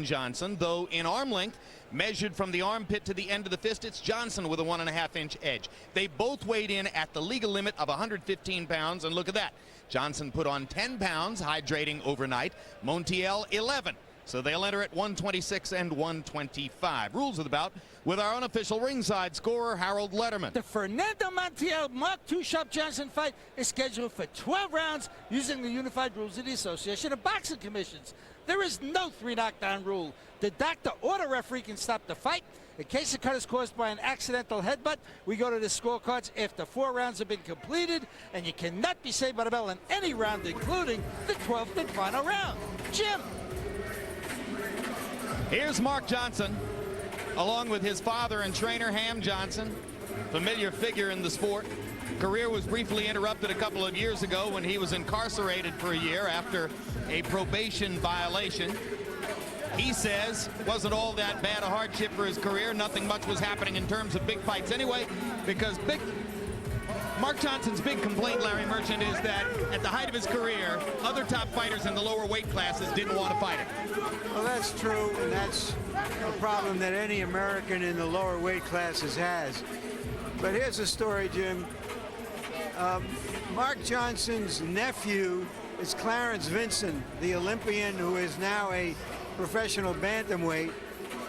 Johnson, though in arm length, measured from the armpit to the end of the fist, it's Johnson with a 1.5-inch edge. They both weighed in at the legal limit of 115 pounds, and look at that. Johnson put on 10 pounds hydrating overnight. Montiel 11. So they'll enter at 126 and 125. Rules of the bout with our unofficial ringside scorer, Harold Letterman. The Fernando Montiel Mark Too Sharp Johnson fight is scheduled for 12 rounds using the unified rules of the Association of Boxing Commissions. There is no 3 knockdown rule. The doctor or the referee can stop the fight. In case the cut is caused by an accidental headbutt, we go to the scorecards after 4 rounds have been completed, and you cannot be saved by the bell in any round, including the 12th and final round. Jim. Here's Mark Johnson, along with his father and trainer, Ham Johnson, familiar figure in the sport. Career was briefly interrupted a couple of years ago when he was incarcerated for a year after a probation violation. He says wasn't all that bad a hardship for his career. Nothing much was happening in terms of big fights anyway, because Mark Johnson's big complaint, Larry Merchant, is that at the height of his career, other top fighters in the lower weight classes didn't want to fight him. Well, that's true, and that's a problem that any American in the lower weight classes has. But here's the story, Jim. Mark Johnson's nephew is Clarence Vincent, the Olympian who is now a professional bantamweight.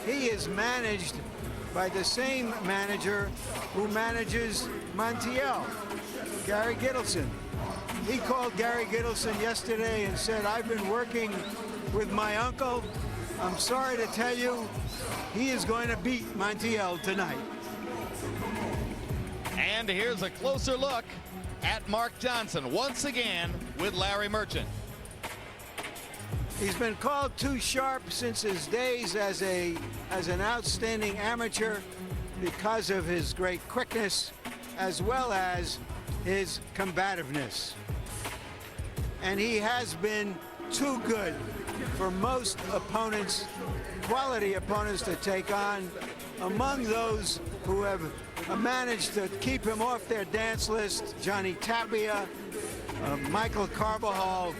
He is managed by the same manager who manages Montiel, Gary Gittleson. He called Gary Gittleson yesterday and said, "I've been working with my uncle. I'm sorry to tell you, he is going to beat Montiel tonight." And here's a closer look at Mark Johnson, once again with Larry Merchant. He's been called Too Sharp since his days as an outstanding amateur because of his great quickness as well as his combativeness. And he has been too good for most opponents, quality opponents, to take on. Among those who have managed to keep him off their dance list, Johnny Tapia, Michael Carbajal,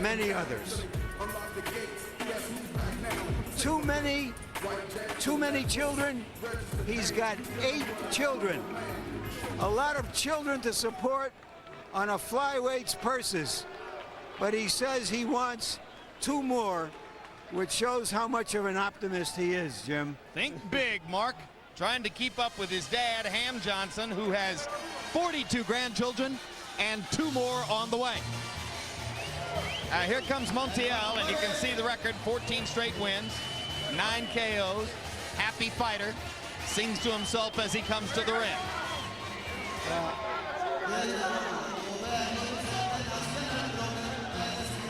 many others. Too many children. He's got 8 children. A lot of children to support on a flyweight's purses. But he says he wants 2 more, which shows how much of an optimist he is, Jim. Think big, Mark. Trying to keep up with his dad, Ham Johnson, who has 42 grandchildren and 2 more on the way. Here comes Montiel, and you can see the record: 14 straight wins, 9 KOs. Happy fighter. Sings to himself as he comes to the ring.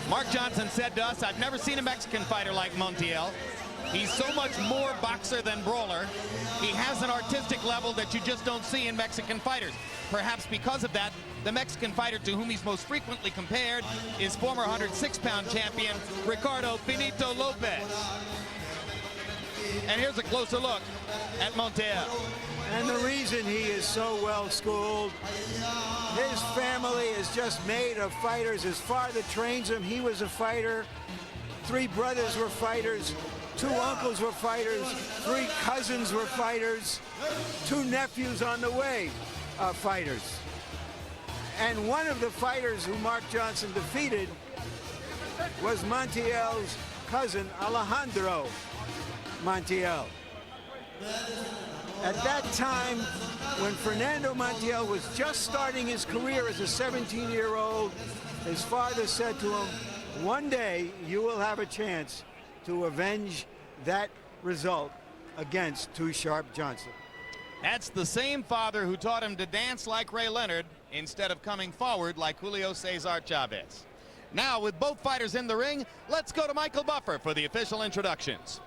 Mark Johnson said to us, "I've never seen a Mexican fighter like Montiel. He's so much more boxer than brawler. He has an artistic level that you just don't see in Mexican fighters." Perhaps because of that, the Mexican fighter to whom he's most frequently compared is former 106-pound champion Ricardo Finito Lopez. And here's a closer look at Montiel. And the reason he is so well schooled, his family is just made of fighters. His father trains him. He was a fighter. 3 brothers were fighters. 2 uncles were fighters. 3 cousins were fighters. 2 nephews on the way are fighters. And one of the fighters who Mark Johnson defeated was Montiel's cousin, Alejandro Montiel. At that time, when Fernando Montiel was just starting his career as a 17-year-old, his father said to him, "One day you will have a chance to avenge that result against Too Sharp Johnson." That's the same father who taught him to dance like Ray Leonard instead of coming forward like Julio Cesar Chavez. Now, with both fighters in the ring, let's go to Michael Buffer for the official introductions.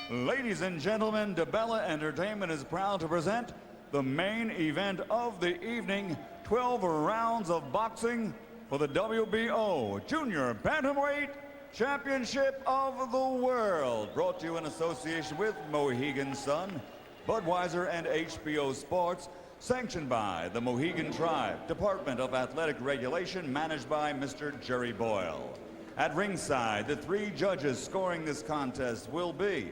Ladies and gentlemen, DeBella Entertainment is proud to present the main event of the evening: 12 rounds of boxing for the WBO Junior Bantamweight Championship of the World. Brought to you in association with Mohegan Sun, Budweiser, and HBO Sports. Sanctioned by the Mohegan Tribe, Department of Athletic Regulation, managed by Mr. Jerry Boyle. At ringside, the 3 judges scoring this contest will be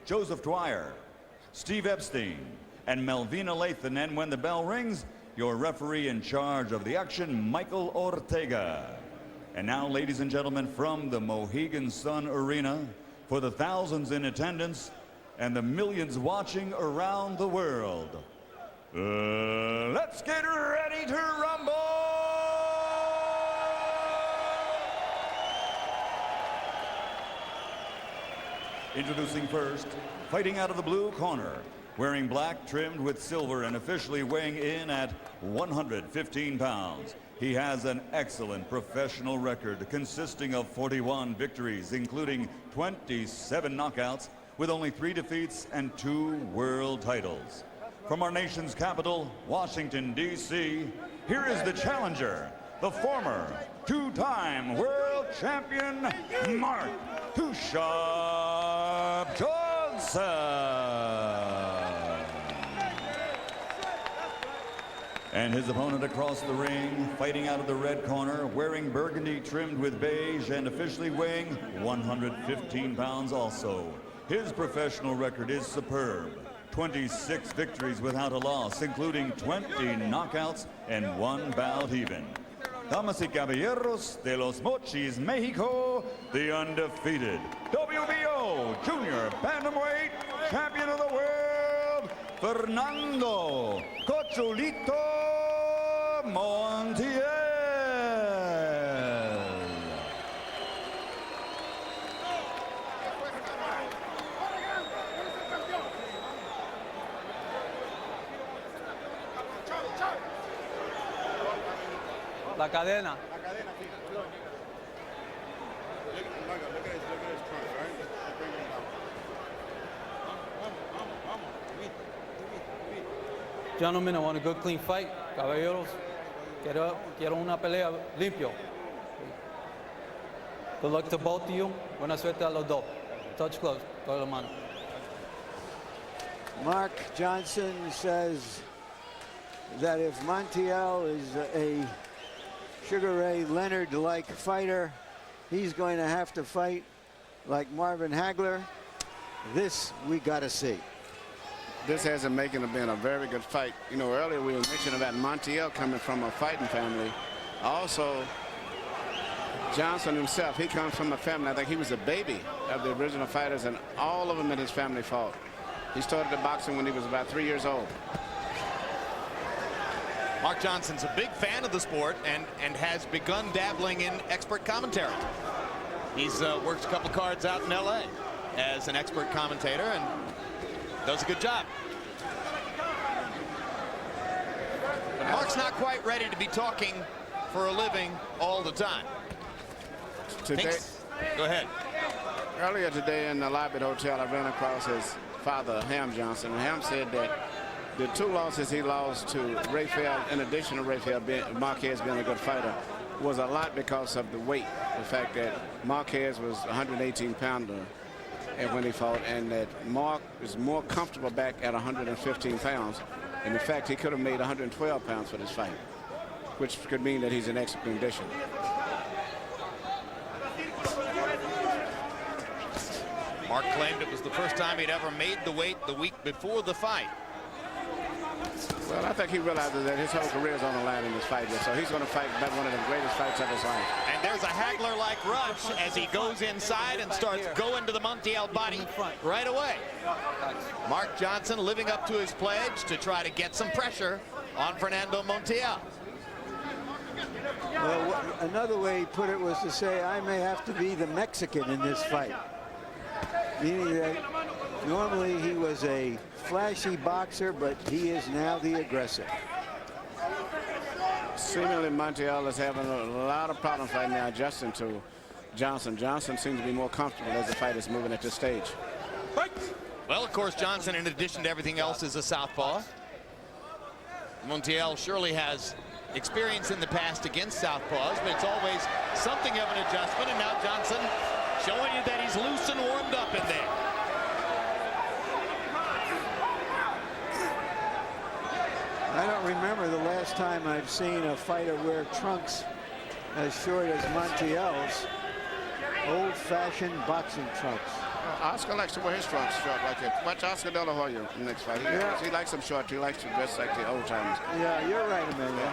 Joseph Dwyer, Steve Epstein, and Melvina Lathan. And when the bell rings, your referee in charge of the action, Michael Ortega. And now, ladies and gentlemen, from the Mohegan Sun Arena, for the thousands in attendance and the millions watching around the world, let's get ready to rumble! Introducing first, fighting out of the blue corner, wearing black trimmed with silver and officially weighing in at 115 pounds. He has an excellent professional record consisting of 41 victories, including 27 knockouts, with only 3 defeats and 2 world titles. From our nation's capital, Washington, D.C., here is the challenger, the former 2-time world champion, Mark Too Sharp Johnson. And his opponent across the ring, fighting out of the red corner, wearing burgundy trimmed with beige and officially weighing 115 pounds also. His professional record is superb. 26 victories without a loss, including 20 knockouts and 1 bout even. Damas y caballeros de los Mochis, Mexico, the undefeated WBO Junior Bantamweight Champion of the World, Fernando Cocholito Montiel. La cadena. Gentlemen, I want a good clean fight. Caballeros, quiero una pelea limpio. Good luck to both of you. Buena suerte a los dos. Touch close. Toda la mano. Mark Johnson says that if Montiel is a Sugar Ray Leonard-like fighter, he's going to have to fight like Marvin Hagler. This we got to see. This hasn't been a very good fight. You know, earlier we were mentioning about Montiel coming from a fighting family. Also, Johnson himself, he comes from a family, I think he was a baby of the original fighters, and all of them in his family fought. He started the boxing when he was about 3 years old. Mark Johnson's a big fan of the sport and has begun dabbling in expert commentary. He's worked a couple cards out in LA as an expert commentator and does a good job. But Mark's not quite ready to be talking for a living all the time. Today, go ahead. Earlier today in the lobby at the hotel, I ran across his father, Ham Johnson, and Ham said that the 2 losses he lost to Rafael, in addition to Rafael Marquez being a good fighter, was a lot because of the weight. The fact that Marquez was 118-pounder and when he fought, and that Mark is more comfortable back at 115 pounds. And in fact, he could have made 112 pounds for this fight, which could mean that he's in excellent condition. Mark claimed it was the first time he'd ever made the weight the week before the fight. Well, I think he realizes that his whole career is on the line in this fight, so he's going to fight about one of the greatest fights of his life. And there's a Hagler-like rush as he goes inside and starts going to the Montiel body right away. Mark Johnson living up to his pledge to try to get some pressure on Fernando Montiel. Well, another way he put it was to say, I may have to be the Mexican in this fight. Meaning that normally he was a flashy boxer, but he is now the aggressor. Seemingly Montiel is having a lot of problems right now adjusting to Johnson. Johnson seems to be more comfortable as the fight is moving at this stage. Well, of course, Johnson, in addition to everything else, is a southpaw. Montiel surely has experience in the past against southpaws, but it's always something of an adjustment. And now Johnson showing you that he's loose and warmed up in there. I don't remember the last time I've seen a fighter wear trunks as short as Montiel's. old-fashioned boxing trunks. Oscar likes to wear his trunks short like that. Watch Oscar De La Hoya in the next fight. He likes them short. He likes to dress like the old timers. Yeah, you're right, Emilio.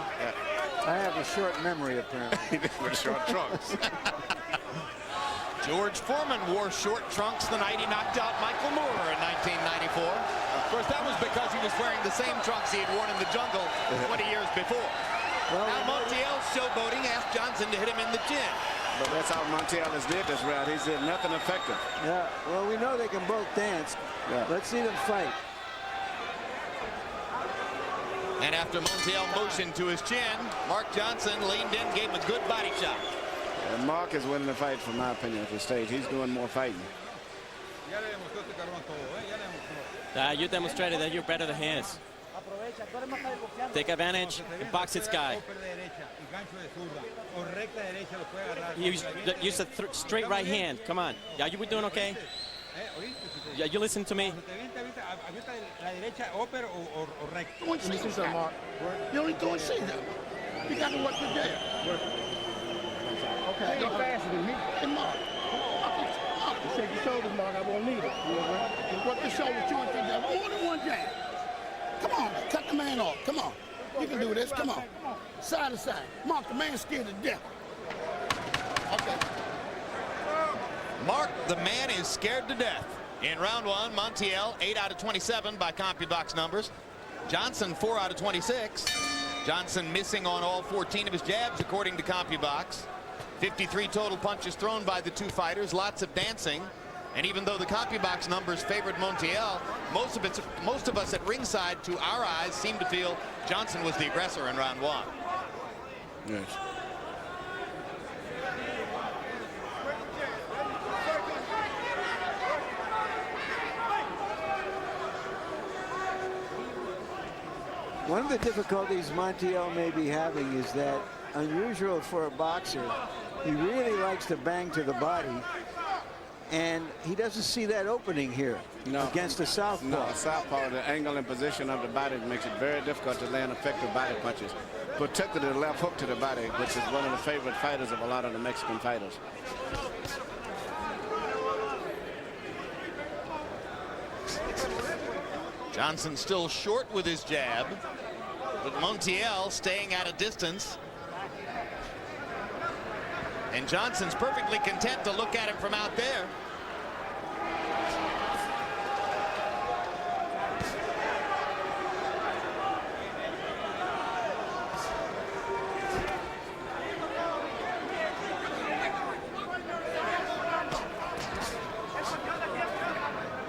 I have a short memory, apparently. With short trunks. George Foreman wore short trunks the night he knocked out Michael Moore in 1994. Of course, that was because he was wearing the same trunks he had worn in the jungle 20 years before. Well, now Montiel showboating, asked Johnson to hit him in the chin. But that's how Montiel has did this round. He's did nothing effective. Yeah, well, we know they can both dance. Yeah. Let's see them fight. And after Montiel motioned to his chin, Mark Johnson leaned in, gave him a good body shot. And Mark is winning the fight, from my opinion, at this stage. He's doing more fighting. You demonstrated that you're better than hands. Take advantage and box this guy. Use a straight right hand. Come on. Yeah, you were doing okay? Yeah, you listen to me. Don't say that, Mark. You only don't say that. You got to work the day. Okay. You're faster than me. Hey, Mark. You shake your shoulders, Mark. I won't need it. You work the shoulders, 2 and 3 jabs. More than one jab. Come on. Cut the man off. Come on. You can do this. Come on. Side to side. Mark, the man's scared to death. Okay. Mark, the man is scared to death. In round 1, Montiel 8 out of 27 by CompuBox numbers. Johnson 4 out of 26. Johnson missing on all 14 of his jabs according to CompuBox. 53 total punches thrown by the two fighters, lots of dancing. And even though the CompuBox numbers favored Montiel, most of us at ringside, to our eyes, seem to feel Johnson was the aggressor in round 1. Yes. One of the difficulties Montiel may be having is that, unusual for a boxer, he really likes to bang to the body, and he doesn't see that opening here against the southpaw. No, southpaw, the angle and position of the body makes it very difficult to land effective body punches, particularly the left hook to the body, which is one of the favorite fighters of a lot of the Mexican fighters. Johnson still short with his jab, but Montiel staying at a distance. And Johnson's perfectly content to look at him from out there.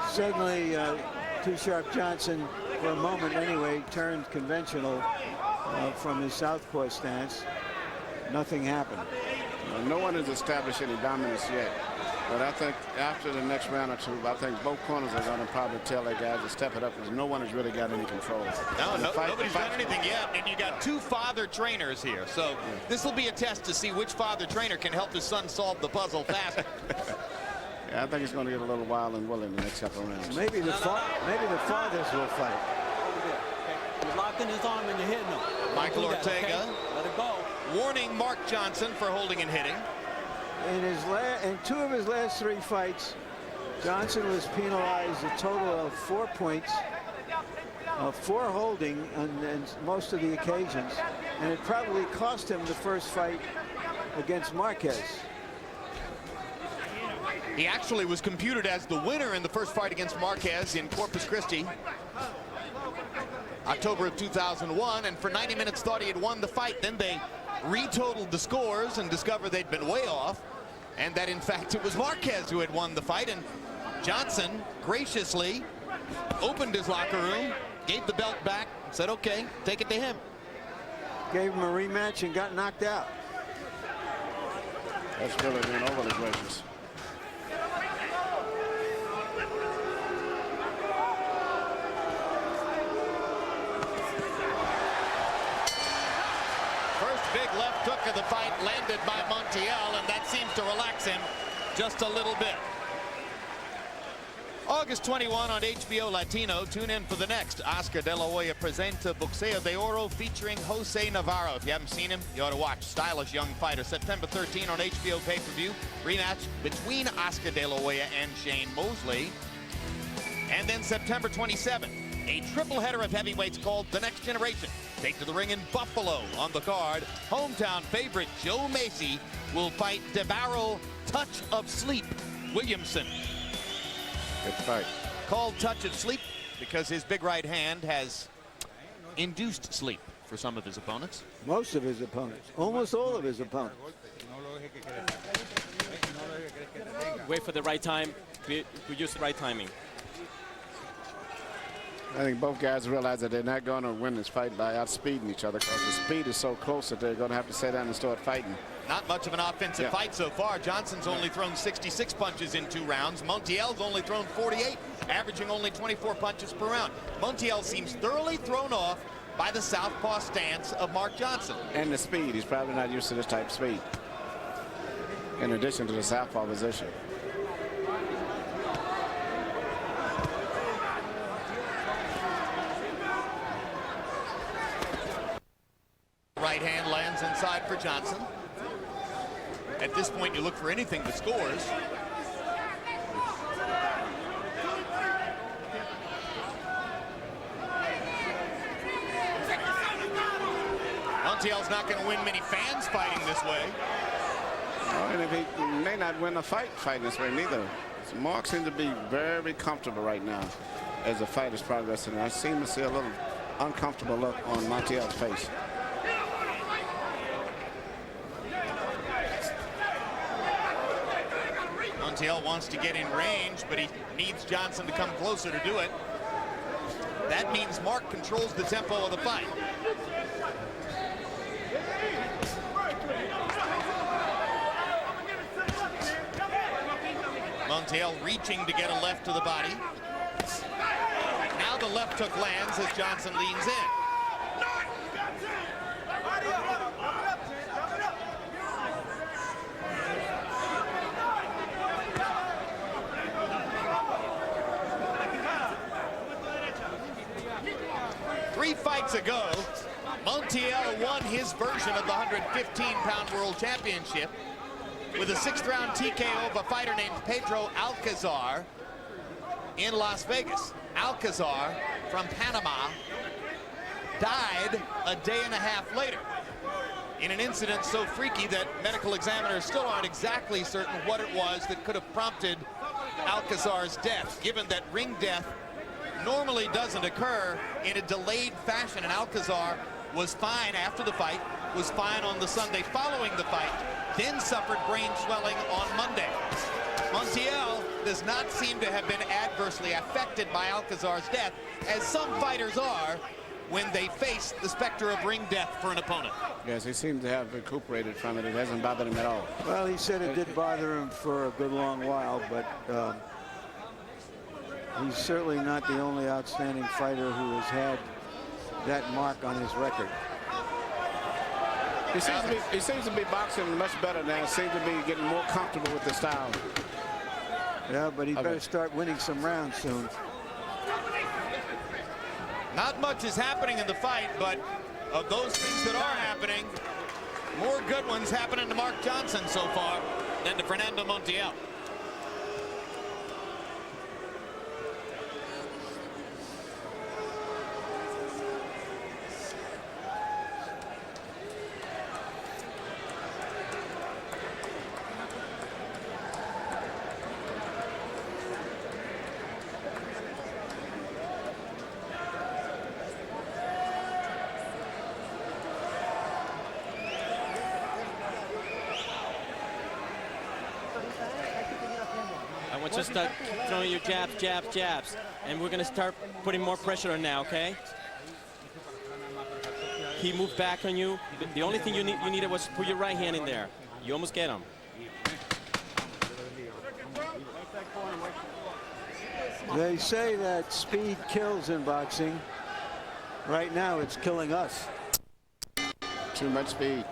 Suddenly, Too Sharp Johnson, for a moment anyway, turned conventional from his southpaw stance. Nothing happened. No one has established any dominance yet. But I think after the next round or two, I think both corners are going to probably tell their guys to step it up, because no one has really got any control. Nobody's done anything yet, and you got two father trainers here. So this will be a test to see which father trainer can help his son solve the puzzle faster. Yeah, I think it's going to get a little wild and woolly in the next couple of rounds. Maybe the fathers will fight. You're locking his arm and you're hitting him. Michael Ortega. Okay? Let it go. Warning Mark Johnson for holding and hitting. In 2 of his last 3 fights, Johnson was penalized a total of 4 points, 4 holding on most of the occasions, and it probably cost him the first fight against Marquez. He actually was computed as the winner in the first fight against Marquez in Corpus Christi, October of 2001, and for 90 minutes thought he had won the fight. Then they retotaled the scores and discovered they'd been way off, and that in fact it was Marquez who had won the fight. And Johnson graciously opened his locker room, gave the belt back, said, okay, take it to him. Gave him a rematch and got knocked out. That's really been overly gracious. Big left hook of the fight landed by Montiel, and that seems to relax him just a little bit. August 21 on HBO Latino. Tune in for the next Oscar De La Hoya Presenta Boxeo de Oro featuring Jose Navarro. If you haven't seen him, you ought to watch. Stylish young fighter. September 13 on HBO pay-per-view. Rematch between Oscar De La Hoya and Shane Mosley. And then September 27, a triple header of heavyweights called The Next Generation. Take to the ring in Buffalo on the card. Hometown favorite Joe Macy will fight DeBarrel Touch of Sleep Williamson. Good fight. Called Touch of Sleep because his big right hand has induced sleep for some of his opponents. Most of his opponents. Almost all of his opponents. Wait for the right time. We use the right timing. I think both guys realize that they're not going to win this fight by outspeeding each other because the speed is so close that they're going to have to sit down and start fighting. Not much of an offensive fight so far. Johnson's only thrown 66 punches in 2 rounds. Montiel's only thrown 48, averaging only 24 punches per round. Montiel seems thoroughly thrown off by the southpaw stance of Mark Johnson. And the speed. He's probably not used to this type of speed. In addition to the southpaw position. Right hand lands inside for Johnson. At this point, you look for anything that scores. Montiel's not going to win many fans fighting this way. Well, and if he may not win a fight fighting this way neither. So Mark seems to be very comfortable right now as the fight is progressing. I seem to see a little uncomfortable look on Montiel's face. Montiel wants to get in range, but he needs Johnson to come closer to do it. That means Mark controls the tempo of the fight. Montiel reaching to get a left to the body. Now the left hook lands as Johnson leans in. Three fights ago, Montiel won his version of the 115-pound World Championship with a 6th-round TKO of a fighter named Pedro Alcazar in Las Vegas. Alcazar from Panama died a day and a half later in an incident so freaky that medical examiners still aren't exactly certain what it was that could have prompted Alcazar's death, given that ring death normally doesn't occur in a delayed fashion, and Alcazar was fine after the fight, was fine on the Sunday following the fight, then suffered brain swelling on Monday. Montiel does not seem to have been adversely affected by Alcazar's death, as some fighters are when they face the specter of ring death for an opponent. Yes, he seems to have recuperated from it. It hasn't bothered him at all. Well, he said it did bother him for a good long while, but he's certainly not the only outstanding fighter who has had that mark on his record. He seems to be boxing much better now. He seems to be getting more comfortable with the style. Yeah, but he better start winning some rounds soon. Not much is happening in the fight, but of those things that are happening, more good ones happening to Mark Johnson so far than to Fernando Montiel. I want you to start throwing your jabs, jabs, jabs. And we're going to start putting more pressure on now, okay? He moved back on you. The only thing you needed was to put your right hand in there. You almost get him. They say that speed kills in boxing. Right now, it's killing us. Too much speed.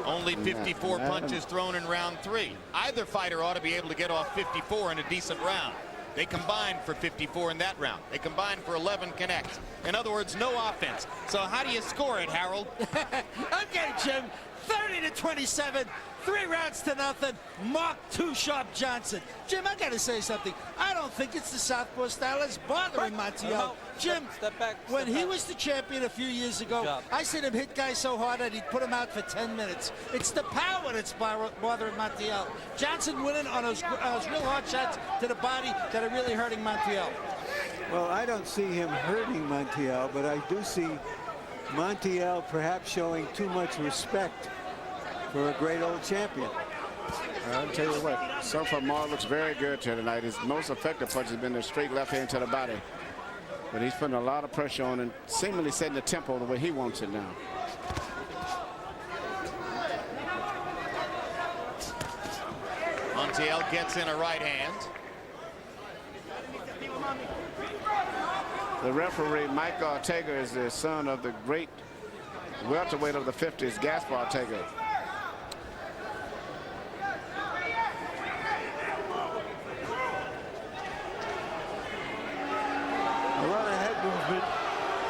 Only 54 punches thrown in round 3. Either fighter ought to be able to get off 54 in a decent round. They combined for 54 in that round. They combined for 11 connects. In other words, no offense. So how do you score it, Harold? Okay, Jim. 30-27. 3 rounds to nothing. Mark Too Sharp Johnson. Jim, I got to say something. I don't think it's the southpaw style that's bothering Montiel. Jim, Step back. when he was the champion a few years ago, I seen him hit guys so hard that he'd put him out for 10 minutes. It's the power that's bothering Montiel. Johnson winning on those real hard shots to the body that are really hurting Montiel. Well, I don't see him hurting Montiel, but I do see Montiel perhaps showing too much respect for a great old champion. I'll tell you what, so far Mark looks very good here tonight. His most effective punch has been the straight left hand to the body. But he's putting a lot of pressure on and seemingly setting the tempo the way he wants it now. Montiel gets in a right hand. The referee, Mike Ortega, is the son of the great welterweight of the 50s, Gaspar Ortega. A lot of head movement,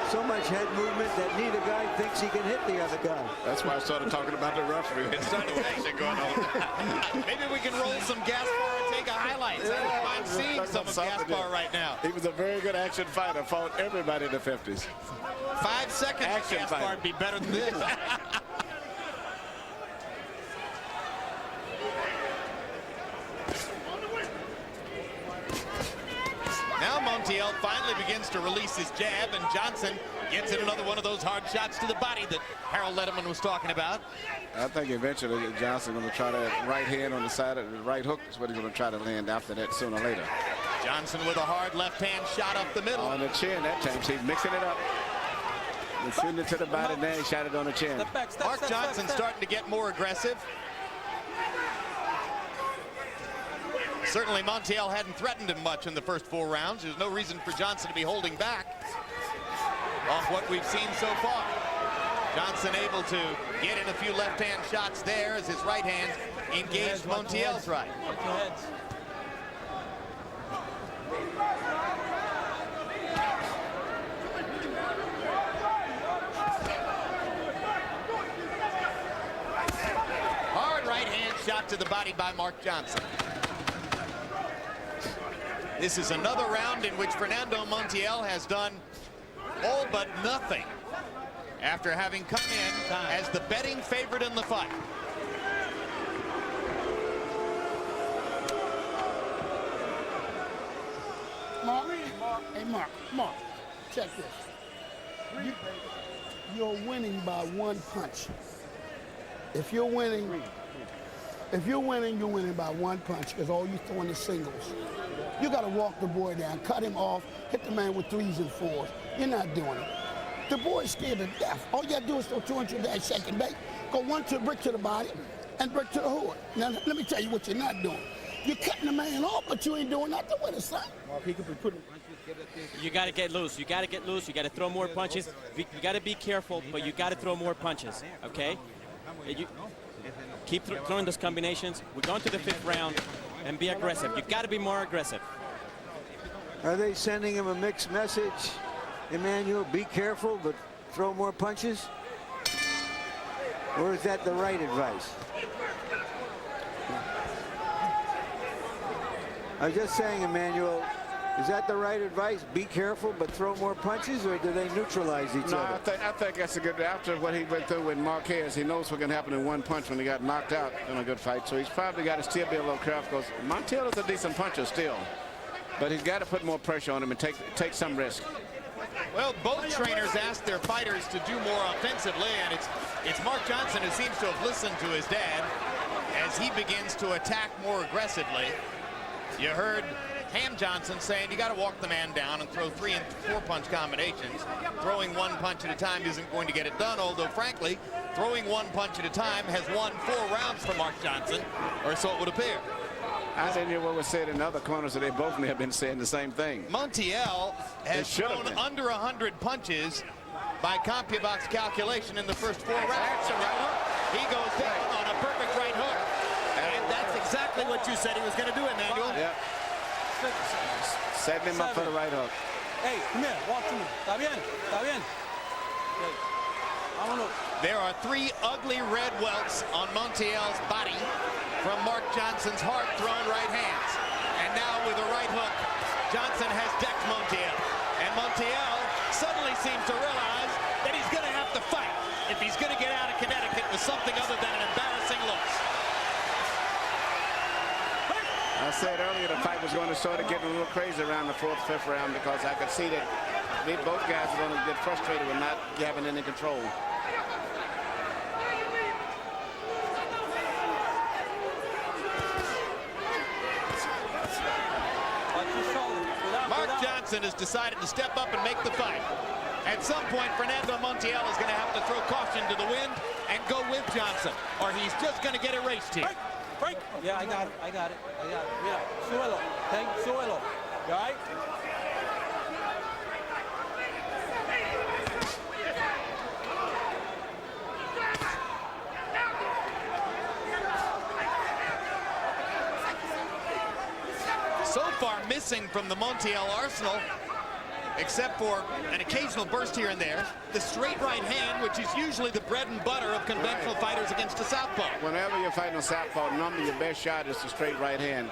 so much head movement that neither guy thinks he can hit the other guy. That's why I started talking about the referee. It's starting to action going on. Maybe we can roll some Gaspar Ortega highlights. I don't mind seeing some of Gaspar right now. He was a very good action fighter, fought everybody in the 50s. 5 seconds, Action Gaspar fighter. would be better than this. Now Montiel finally begins to release his jab, and Johnson gets in another one of those hard shots to the body that Harold Letterman was talking about. I think eventually Johnson going to try that right hand on the side of the right hook is what he's going to try to land after that sooner or later. Johnson with a hard left hand shot up the middle. On the chin that time. He's mixing it up. He's shooting it to the body, then he shot it on the chin. Step back, step, Mark step, Johnson step, step. starting to get more aggressive. Certainly Montiel hadn't threatened him much in the first 4 rounds. There's no reason for Johnson to be holding back off what we've seen so far. Johnson able to get in a few left-hand shots there as his right hand engaged Montiel's right. Hard right hand shot to the body by Mark Johnson. This is another round in which Fernando Montiel has done all but nothing after having come in as the betting favorite in the fight. Mark, check this. You're winning by 1 punch. If you're winning, you're winning by 1 punch because all you're throwing is singles. You got to walk the boy down, cut him off, hit the man with 3s and 4s. You're not doing it. The boy's scared to death. All you got to do is throw 200 dash second bait, go brick to the body and brick to the hood. Now, let me tell you what you're not doing. You're cutting the man off, but you ain't doing nothing with it, son. You got to get loose. You got to get loose. You got to throw more punches. You got to be careful, but you got to throw more punches, okay? You keep throwing those combinations. We're going to the 5th round, and be aggressive. You got to be more aggressive. Are they sending him a mixed message? Emmanuel, be careful, but throw more punches? Or is that the right advice? I was just saying, Emmanuel, is that the right advice? Be careful, but throw more punches, or do they neutralize each other? I think that's a good. After what he went through with Marquez, he knows what can happen in 1 punch when he got knocked out in a good fight. So he's probably got to still be a little careful because Montiel is a decent puncher still, but he's got to put more pressure on him and take some risk. Well, both trainers asked their fighters to do more offensively, and it's Mark Johnson who seems to have listened to his dad as he begins to attack more aggressively. You heard Ham Johnson saying you got to walk the man down and throw 3 and 4 punch combinations. Throwing 1 punch at a time isn't going to get it done, although frankly, throwing 1 punch at a time has won 4 rounds for Mark Johnson, or so it would appear. I didn't hear what was said in other corners, so they both may have been saying the same thing. Montiel has thrown under 100 punches by CompuBox calculation in the first 4 rounds. He goes down on a perfect right hook. And that's exactly what you said he was going to do, Emmanuel. Yeah. Setting him up for the right hook. Hey, come here, walk to me. Está bien, está bien. Okay. Vámonos. There are 3 ugly red welts on Montiel's body from Mark Johnson's hard-thrown right hands. And now with a right hook, Johnson has decked Montiel. And Montiel suddenly seems to realize that he's going to have to fight if he's going to get out of Connecticut with something other than an embarrassing loss. I said earlier the fight was going to sort of get a little crazy around the 4th, 5th round because I could see that both guys are going to get frustrated with not having any control. Mark Johnson has decided to step up and make the fight. At some point, Fernando Montiel is going to have to throw caution to the wind and go with Johnson, or he's just going to get erased here. Break. Yeah, I got it. Mira, súbelo. Okay, súbelo. You all right? So far missing from the Montiel arsenal, except for an occasional burst here and there, the straight right hand, which is usually the bread and butter of conventional fighters against a southpaw. Whenever you're fighting a southpaw, normally your best shot is the straight right hand.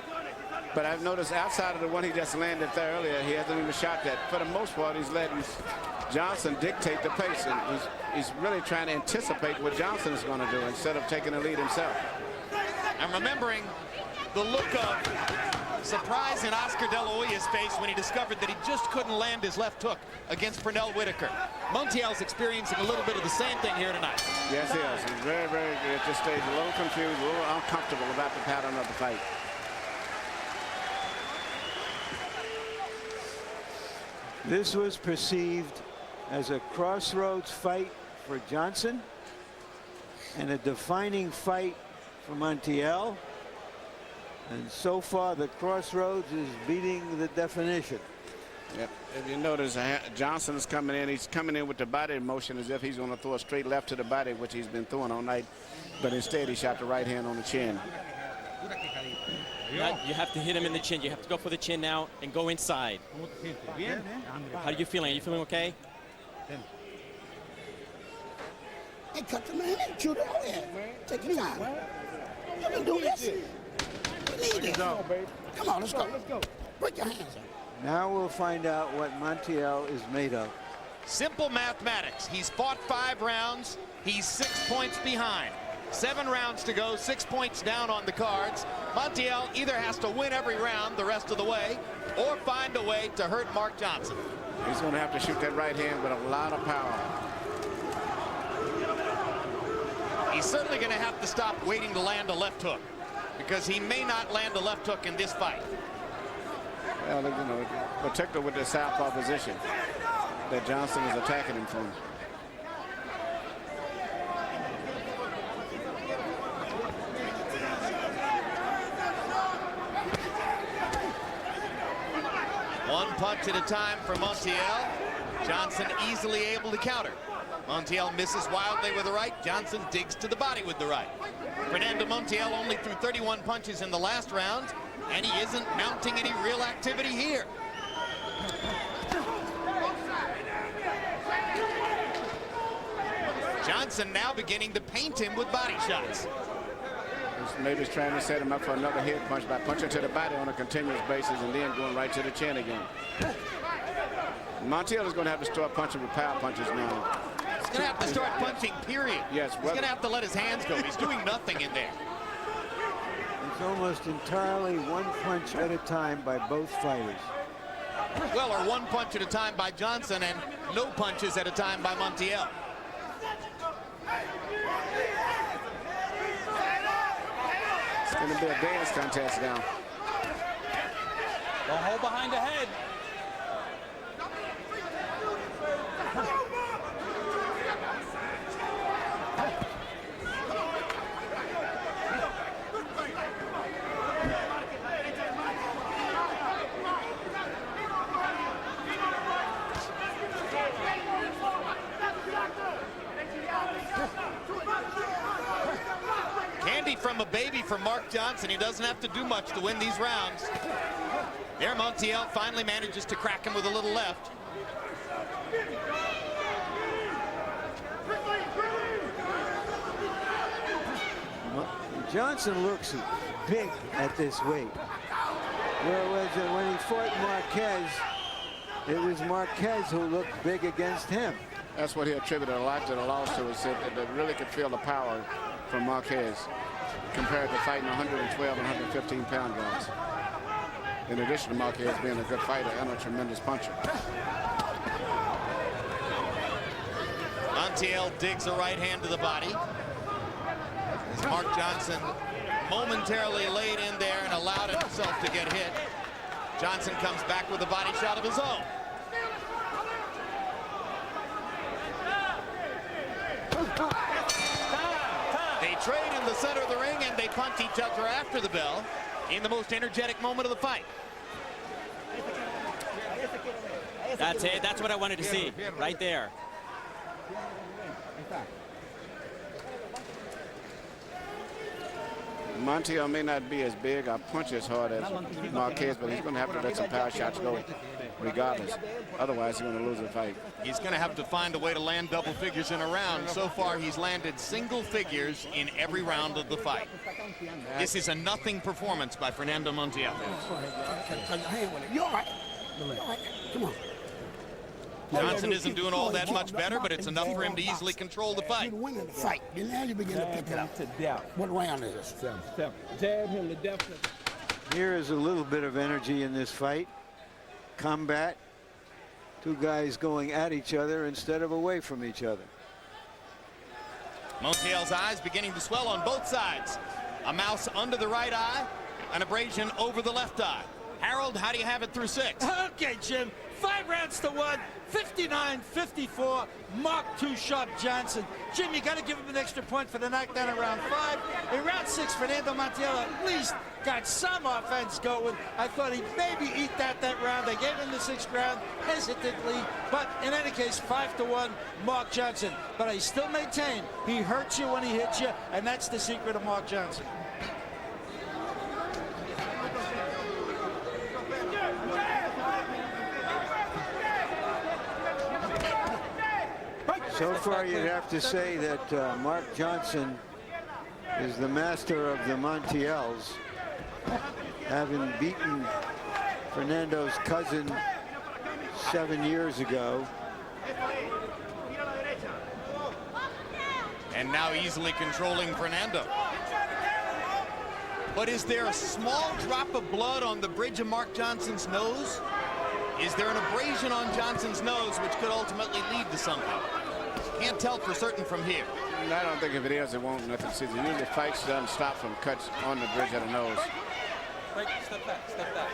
But I've noticed outside of the one he just landed there earlier, he hasn't even shot that. For the most part, he's letting Johnson dictate the pace, and he's really trying to anticipate what Johnson is going to do instead of taking the lead himself. I'm remembering the look of surprise in Oscar De La Hoya's face when he discovered that he just couldn't land his left hook against Pernell Whitaker. Montiel's experiencing a little bit of the same thing here tonight. Yes, he is. He's very, very good at this stage. A little confused, a little uncomfortable about the pattern of the fight. This was perceived as a crossroads fight for Johnson and a defining fight for Montiel. And so far, the crossroads is beating the definition. Yep. If you notice, Johnson is coming in. He's coming in with the body motion as if he's going to throw a straight left to the body, which he's been throwing all night. But instead, he shot the right hand on the chin. You have to hit him in the chin. You have to go for the chin now and go inside. How are you feeling? Are you feeling okay? Hey, cut the man and shoot it out there. Take your time. You can do this. We need this. Come on, let's go. Put your hands up. Now we'll find out what Montiel is made of. Simple mathematics. He's fought 5 rounds. He's 6 points behind. 7 rounds to go, 6 points down on the cards. Montiel either has to win every round the rest of the way or find a way to hurt Mark Johnson. He's going to have to shoot that right hand with a lot of power. He's certainly going to have to stop waiting to land a left hook, because he may not land a left hook in this fight. Well, you know, particularly with the southpaw position that Johnson is attacking him from. One punch at a time for Montiel. Johnson easily able to counter. Montiel misses wildly with the right. Johnson digs to the body with the right. Fernando Montiel only threw 31 punches in the last round, and he isn't mounting any real activity here. Johnson now beginning to paint him with body shots. Maybe he's trying to set him up for another head punch by punching to the body on a continuous basis and then going right to the chin again. Montiel is going to have to start punching with power punches now. He's going to have to start punching, period. Yes. He's going to have to let his hands go. He's doing nothing in there. It's almost entirely one punch at a time by both fighters. Well, or one punch at a time by Johnson and no punches at a time by Montiel. It's going to be a dance contest now. Don't hold behind the head. Candy from a baby for Mark Johnson. He doesn't have to do much to win these rounds. There, Montiel finally manages to crack him with a little left. Johnson looks big at this weight. Whereas when he fought Marquez, it was Marquez who looked big against him. That's what he attributed a lot to the loss to, is that they really could feel the power from Marquez compared to fighting 112 and 115 pound guys. In addition to Marquez being a good fighter and a tremendous puncher. Montiel digs a right hand to the body. As Mark Johnson momentarily laid in there and allowed himself to get hit. Johnson comes back with a body shot of his own. They trade in the center of the ring and they punch each other after the bell in the most energetic moment of the fight. That's it. That's what I wanted to see right there. Montiel may not be as big or punch as hard as Marquez, but he's going to have to let some power shots go regardless. Otherwise, he's going to lose the fight. He's going to have to find a way to land double figures in a round. So far, he's landed single figures in every round of the fight. This is a nothing performance by Fernando Montiel. You all right? Come on. Johnson isn't doing all that much better, but it's enough for him to easily control the fight. You're winning the fight. Now you begin to pick it up. What round is this? Jab him to death. Here is a little bit of energy in this fight. Combat. Two guys going at each other instead of away from each other. Montiel's eyes beginning to swell on both sides. A mouse under the right eye, an abrasion over the left eye. Harold, how do you have it through 6? Okay, Jim. 5 rounds to 1, 59-54. Mark Too Sharp Johnson. Jim, you got to give him an extra point for the knockdown in round 5. In round 6, Fernando Montiel at least got some offense going. I thought he'd maybe eat that round. They gave him the 6th round hesitantly, but in any case, 5-1, Mark Johnson. But I still maintain he hurts you when he hits you, and that's the secret of Mark Johnson. So far, you'd have to say that Mark Johnson is the master of the Montiels, having beaten Fernando's cousin 7 years ago. And now easily controlling Fernando. But is there a small drop of blood on the bridge of Mark Johnson's nose? Is there an abrasion on Johnson's nose which could ultimately lead to something? Can't tell for certain from here. I don't think if it is, it won't nothing see. Usually fights doesn't stop from cuts on the bridge of the nose. Break, step back, step back.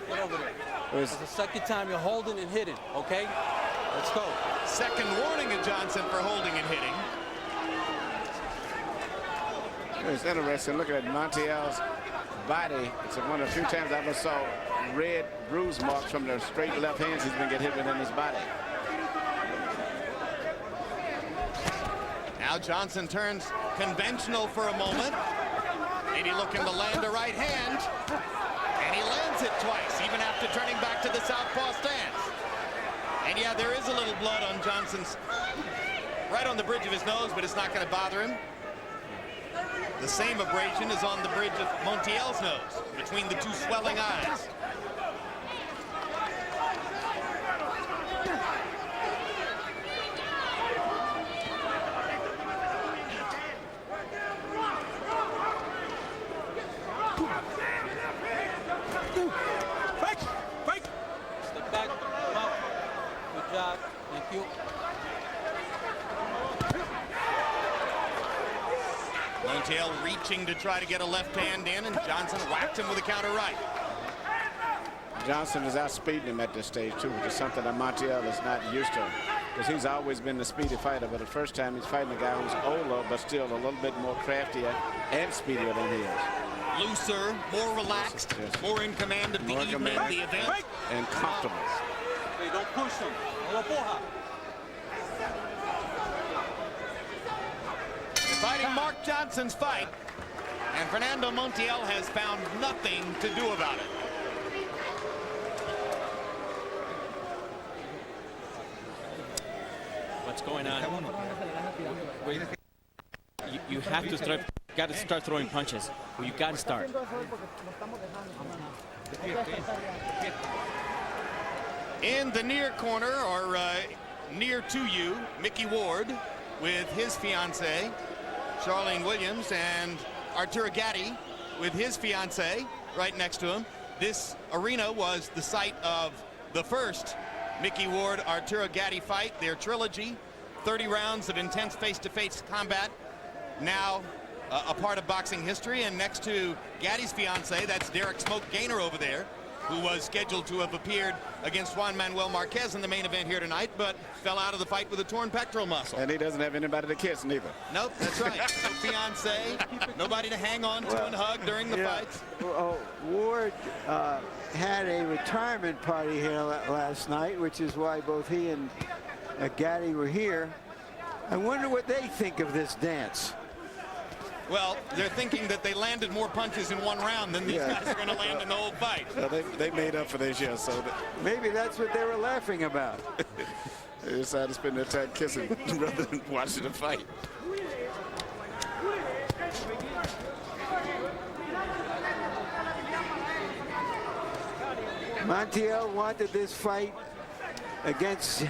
Get over there. It's the second time you're holding and hitting, okay? Let's go. Second warning of Johnson for holding and hitting. It's interesting looking at Montiel's body. It's one of the few times I ever saw red bruise marks from the straight left hands he's been getting hit with in his body. Now Johnson turns conventional for a moment. Maybe looking to land a right hand. And he lands it twice, even after turning back to the southpaw stance. And yeah, there is a little blood on Johnson's, right on the bridge of his nose, but it's not going to bother him. The same abrasion is on the bridge of Montiel's nose, between the two swelling eyes. Step back, come out. Good job, thank you. Montiel reaching to try to get a left hand in, and Johnson whacked him with a counter right. Johnson is outspeeding him at this stage too, which is something that Montiel is not used to, because he's always been the speedy fighter. But the first time he's fighting a guy who's older, but still a little bit more craftier and speedier than he is. Looser, more relaxed, Yes. more in command of the More evening, command. the event. And comfortable. Hey, don't push him. No empuja. Fighting Mark Johnson's fight, and Fernando Montiel has found nothing to do about it. what's going on. You have to start. Got to start throwing punches. Well, you got to start. In the near corner, or near to you, Mickey Ward with his fiancée, Charlene Williams, and Arturo Gatti with his fiancée right next to him. This arena was the site of the first Mickey Ward-Arturo Gatti fight, their trilogy, 30 rounds of intense face-to-face combat, now a part of boxing history. And next to Gatti's fiancée, that's Derek Smoke Gaynor over there, who was scheduled to have appeared against Juan Manuel Marquez in the main event here tonight, but fell out of the fight with a torn pectoral muscle. And he doesn't have anybody to kiss neither. Nope, that's right. No fiancé, nobody to hang on to and hug during the fights. Ward had a retirement party here last night, which is why both he and Gatti were here. I wonder what they think of this dance. Well, they're thinking that they landed more punches in one round than these guys are going to land in the whole fight. They made up for this year, so maybe that's what they were laughing about. They decided to spend their time kissing rather than watching the fight. Montiel wanted this fight against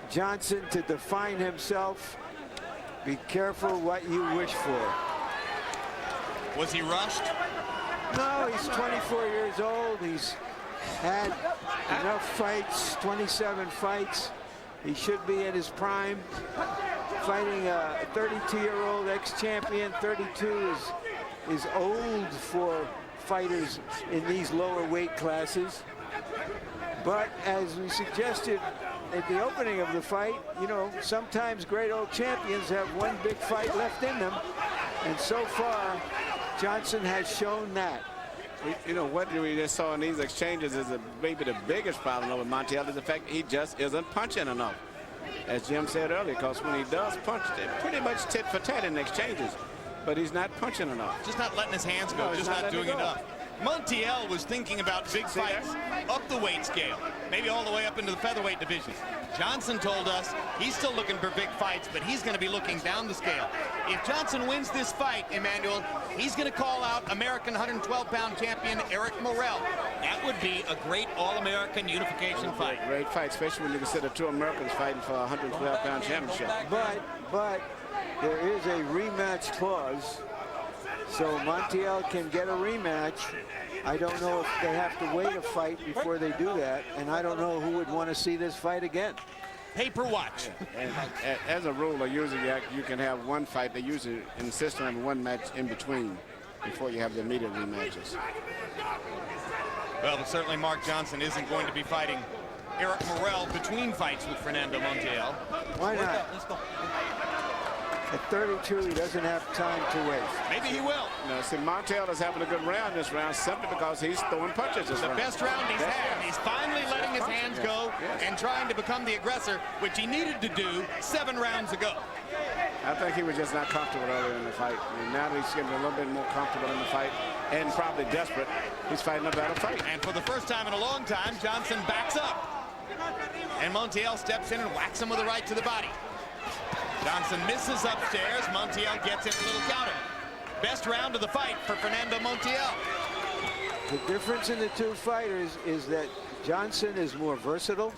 Johnson to define himself. Be careful what you wish for. Was he rushed? No, he's 24 years old. He's had enough fights, 27 fights. He should be in his prime. Fighting a 32-year-old ex-champion. 32 is old for fighters in these lower weight classes. But as we suggested at the opening of the fight, you know, sometimes great old champions have one big fight left in them. And so far, Johnson has shown that. You know, what we just saw in these exchanges is maybe the biggest problem with Montiel is the fact he just isn't punching enough. As Jim said earlier, because when he does punch, they're pretty much tit for tat in the exchanges. But he's not punching enough. Just not letting his hands go, just not doing enough. Montiel was thinking about big fights up the weight scale, maybe all the way up into the featherweight divisions. Johnson told us he's still looking for big fights, but he's going to be looking down the scale. If Johnson wins this fight, Emmanuel, he's going to call out American 112-pound champion Eric Morrell. That would be a great All-American unification fight. Great fight, especially when you consider two Americans fighting for a 112-pound championship. But there is a rematch clause, so Montiel can get a rematch. I don't know if they have to wait a fight before they do that, and I don't know who would want to see this fight again. Paper watch. And as a rule, usually you can have one fight. They usually insist on one match in between before you have the immediate rematches. Well, but certainly Mark Johnson isn't going to be fighting Eric Morrell between fights with Fernando Montiel. Why not? At 32, he doesn't have time to waste. Maybe he will. No, see, Montiel is having a good round this round simply because he's throwing punches this round. The best round he's had. He's finally letting his hands go and trying to become the aggressor, which he needed to do 7 rounds ago. I think he was just not comfortable earlier in the fight. And now that he's getting a little bit more comfortable in the fight and probably desperate, he's fighting a better fight. And for the first time in a long time, Johnson backs up. And Montiel steps in and whacks him with a right to the body. Johnson misses upstairs. Montiel gets in a little counter. Best round of the fight for Fernando Montiel. The difference in the two fighters is that Johnson is more versatile.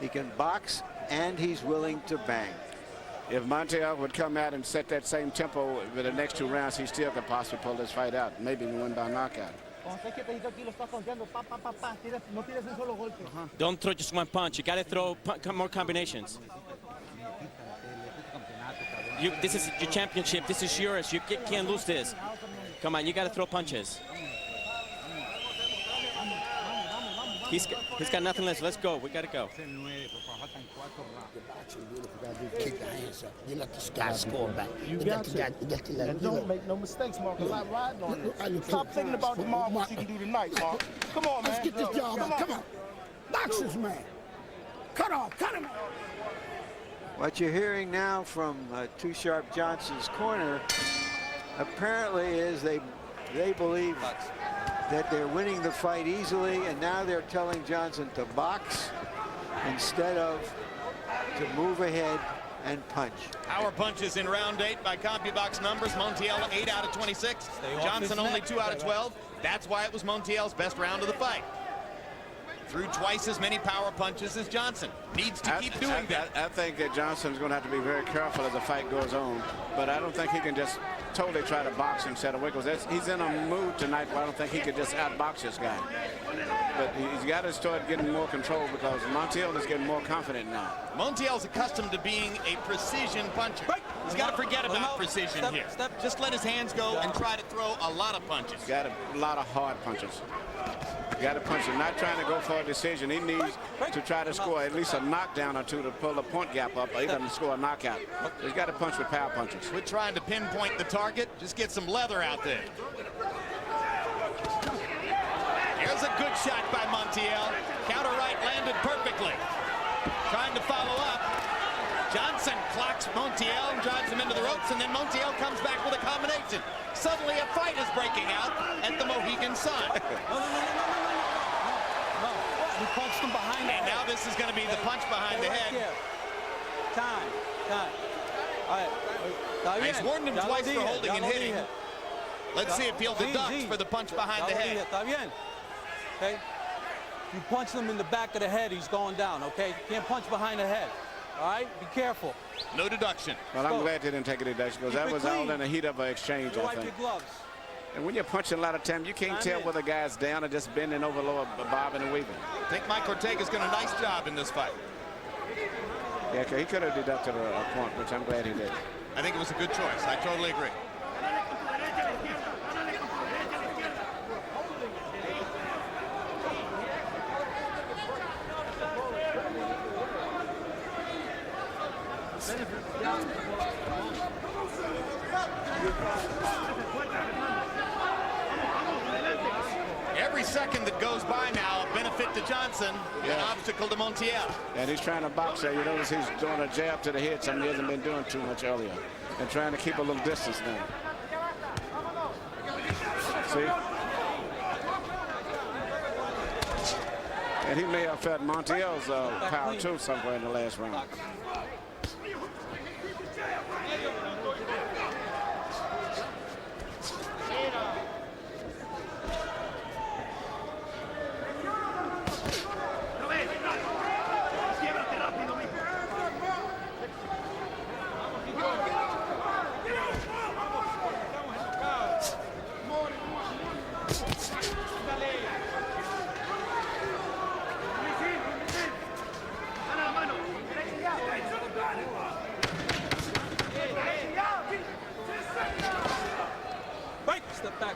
He can box, and he's willing to bang. If Montiel would come out and set that same tempo for the next 2 rounds, he still could possibly pull this fight out. Maybe win by knockout. Don't throw just one punch. You got to throw more combinations. This is your championship. This is yours. You can't lose this. Come on, you got to throw punches. He's got nothing less. Let's go. We got to go. Kick the hands up. You let this guy score back. You got to. And don't make no mistakes, Mark. I'm not riding on this. Stop thinking about tomorrow, what you can do tonight, Mark. Come on, man. Let's get this job on. Come on. Boxers, man. Cut off. Cut him. What you're hearing now from Too Sharp Johnson's corner apparently is they believe that they're winning the fight easily, and now they're telling Johnson to box instead of to move ahead and punch. Power punches in round 8 by CompuBox numbers. Montiel 8 out of 26. Johnson only 2 out of 12. That's why it was Montiel's best round of the fight. Threw twice as many power punches as Johnson. Needs to keep doing that. I think that Johnson's going to have to be very careful as the fight goes on. But I don't think he can just totally try to box instead of wiggles. He's in a mood tonight where I don't think he could just outbox this guy. But he's got to start getting more control because Montiel is getting more confident now. Montiel's accustomed to being a precision puncher. He's got to forget about precision here. Just let his hands go and try to throw a lot of punches. He's got a lot of hard punches. You got to punch him, not trying to go for a decision. He needs to try to score at least a knockdown or two to pull the point gap up, or even to score a knockout. He's got to punch with power punches. We're trying to pinpoint the target. Just get some leather out there. Here's a good shot by Montiel. Counter right landed perfectly. Trying to follow up. Johnson clocks Montiel and drives him into the ropes, and then Montiel comes back with a combination. Suddenly a fight is breaking out at the Mohegan Sun. He punched him behind the head. And now this is going to be the punch behind the head. Here. Time. All right. He's warned him twice for holding and hitting. Let's see if he'll deduct for the punch behind the head. Está bien. Okay. You punch him in the back of the head, he's going down. Okay. You can't punch behind the head. All right. Be careful. No deduction. Well, I'm glad they didn't take a deduction because that was all in the heat of an exchange, I Wipe think. your gloves. And when you're punching a lot of time, you can't tell whether the guy's down or just bending over lower, bobbing and weaving. I think Mike Ortega's done a nice job in this fight. Yeah, he could have deducted a point, which I'm glad he did. I think it was a good choice. I totally agree. Every second that goes by now, a benefit to Johnson, an obstacle to Montiel. And he's trying to box there. You notice he's doing a jab to the head, something he hasn't been doing too much earlier. And trying to keep a little distance now. See? And he may have felt Montiel's power too somewhere in the last round.